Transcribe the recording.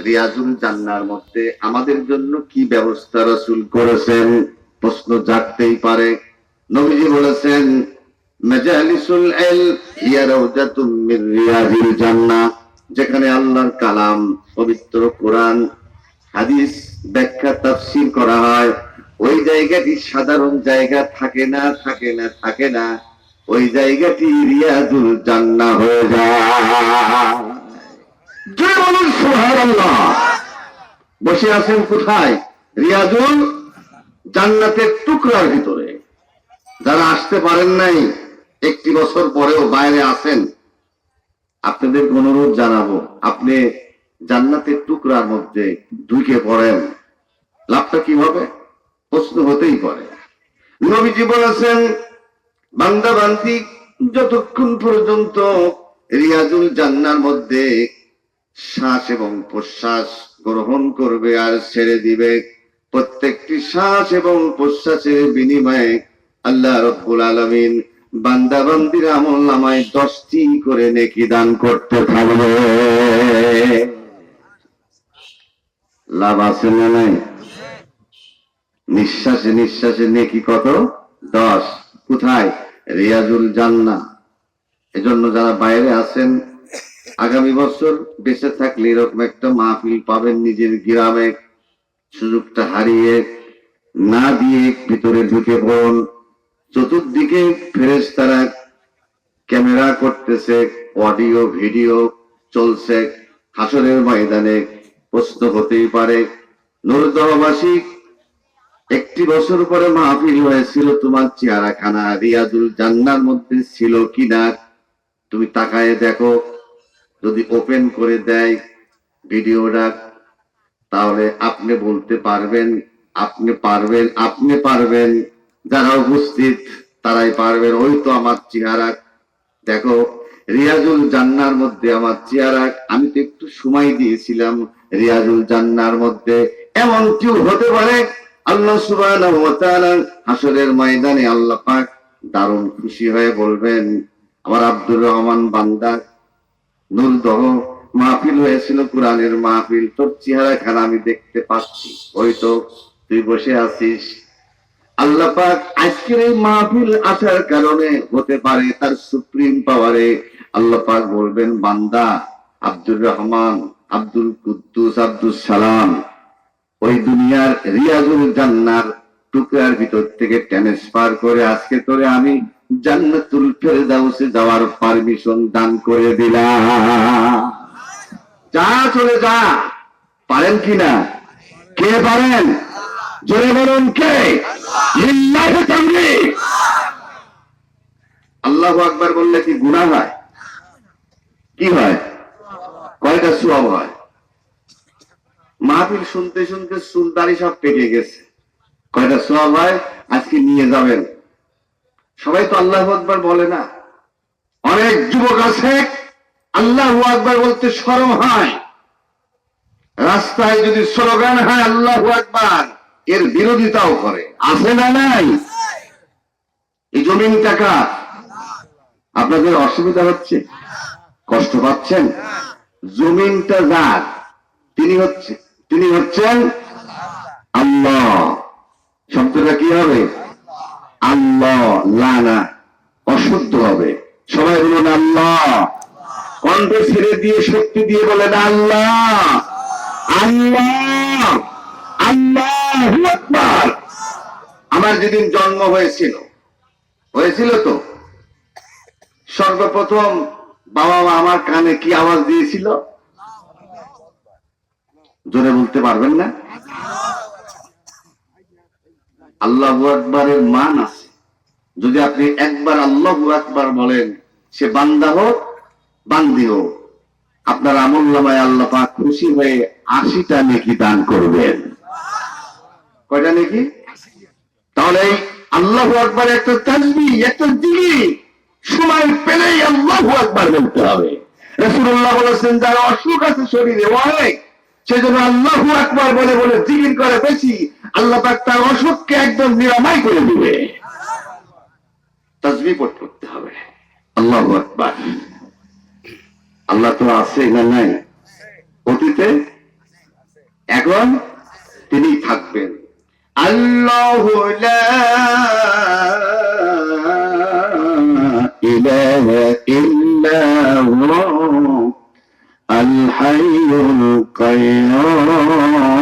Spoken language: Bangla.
রিয়াজুল জান্নার মধ্যে আমাদের জন্য কি ব্যবস্থা রাসূল করেছেন? প্রশ্ন জাগতেই পারে। নবীজি বলেছেন, মাজালিসুল ইলম হিয়া রাউদাতুম মির রিয়াজিল জান্নাহ। যেখানে আল্লাহর কালাম, পবিত্র কোরআন, হাদিস ব্যাখ্যা তাফসীর করা হয়, ওই জায়গাটি সাধারণ জায়গা থাকে না, থাকে না, থাকে না। ওই জায়গাটি রিয়াজুল জান্নাহ হয়ে যায়। জয় বলুন সুবহানাল্লাহ। বসে আছেন কোথায়? রিয়াজুল জান্নাতের টুকরার ভিতরে। যারা আসতে পারেন নাই, একটি বছর পরেও বাইরে আছেন, আপনাদের অনুরোধ জানাবো, আপনি জান্নাতের টুকরার মধ্যে ঢুকে পড়েন। লাভটা কি হবে? প্রশ্ন হতেই পারে। নবীজি বলেছেন, বান্দা বান্দি যতক্ষণ পর্যন্ত রিয়াজুল জান্নার মধ্যে শ্বাস এবং প্রশ্বাস গ্রহণ করবে আর ছেড়ে দিবে, প্রত্যেকটি শ্বাস এবং প্রশ্বাসের বিনিময়ে আল্লাহ রাব্বুল আলামিন বান্দা বান্দির আমলনামায় 10টি করে নেকি দান করতে থাকবে। লাভ আছে না নাই? নিঃশ্বাসে নিঃশ্বাসে নেকি কত? 10। কোথায়? রিয়াজুল জান্নাহ। এজন্য যারা বাইরে আছেন, আগামী বছর বেঁচে থাকলে এরকম একটা মাহফিল পাবেন নিজের গ্রামে। সুযোগটা হারিয়ে না দিয়ে ভিতরে ঢুকে পড়ুন। চতুর্দিকে ফেরেশতারা ক্যামেরা করতেছে, অডিও ভিডিও চলছে। হাসরের ময়দানে প্রশ্ন হতেই পারে, নুরদহবাসী, একটি বছর পরে মাহফিল হয়েছিল, তোমার চেহারাখানা রিয়াজুল জান্নার মধ্যে ছিল কিনা তুমি তাকায়ে দেখো। যদি ওপেন করে দেয় ভিডিওটা, তাহলে আপনি বলতে পারবেন, আপনি পারবেন, আপনি পারবেন, যারা উপস্থিত তারাই পারবেন, ওই তো আমার চেহারা দেখো, রিয়াজুল জান্নার মধ্যে আমার চেহারা। আমি তো একটু সময় দিয়েছিলাম রিয়াজুল জান্নার মধ্যে। এমন কেউ হতে পারে আল্লাহ সুবহানাহু ওয়া তাআলা হাসরের ময়দানে আল্লাহ পাক দারুণ খুশি হয়ে বলবেন, আমার আব্দুর রহমান বান্দা, নুরদহ মাহফিল হয়েছিল, কোরআনের মাহফিল, তোর চেহারা খানা আমি দেখতে পাচ্ছি, ওই তো তুই বসে আছিস। আল্লাহ পাক আজকের এই মাহফিল আসার কারণে হতে পারে তার সুপ্রিম পাওয়ারে আল্লাহ পাক বলবেন, বান্দা আব্দুর রহমান, আব্দুল কুদ্দুস, আব্দুল সালাম, ওই দুনিয়ার রিয়াজুল জান্নার টুকরার ভিতর থেকে ট্রান্সফার করে আজকে তোরে আমি জান্নাতুল ফেরদাউসে যাওয়ার পারমিশন দান করে দিলাম। যা, চলে যা। পারেন কিনা? কে পারেন? জোরে বলুন কে? লিল্লাহি তাকবীর। আল্লাহু আকবার বললে কি গুনাহ হয়? কি হয়? কয়টা সওয়াব হয়? মাহফিল শুনতে শুনতে চুলদারি সব পেকে গেছে, কয়টা সওয়াব হয়? আজকে নিয়ে যাবেন। সবাই তো আল্লাহু আকবার বলে না। অনেক যুবক আছে আল্লাহু আকবার বলতে শরম হয়। রাস্তায় যদি স্লোগান হয় আল্লাহু আকবার, এর বিরোধিতাও করে। আছে না নাই? এই জমিন টাকা আপনাদের অসুবিধা হচ্ছে, কষ্ট পাচ্ছেন? জমিনটা যার, তিনি হচ্ছেন আল্লাহ। শব্দটা কি হবে? আল্লাহ, লানা, অশুদ্ধ হবে। সবাই বলুন আল্লাহ। কণ্ঠ ছেড়ে দিয়ে শক্তি দিয়ে বলেন আল্লাহ, আল্লাহ, আল্লাহু আকবার। আমার যেদিন জন্ম হয়েছিল তো সর্বপ্রথম বাবা মা আমার কানে কি আওয়াজ দিয়েছিল? জোরে বলতে পারবেন না? আল্লাহু আকবারের মান আছে। যদি আপনি একবার আল্লাহু আকবার বলেন, সে বান্দা হোক বান্দি হোক, আপনার আমলনামায় আল্লাহ পাক খুশি হয়ে 80টা নেকি দান করবেন। কয়টা নেকি? তাহলে আল্লাহু আকবার একটা তাসবিহ, একটা জিকির, সময় পেলেই আল্লাহু আকবার বলতে হবে। রাসূলুল্লাহ বলেছেন, যার অসুখ আছে শরীরে অনেক, সেজন্য আল্লাহু আকবার বলে বলে জিকির করে বেশি, আল্লাহ পাক তার অসুখকে একদম নিরাময় করে দিবে। তাসবিহ পড়তে হবে। আল্লাহু আকবার। আল্লাহ তো আছে না নাই? অতীতে এখন তিনি থাকবেন। আল্লাহু লা ইলাহা ইল্লা হু আল হাইয়ুল কাইয়্যুম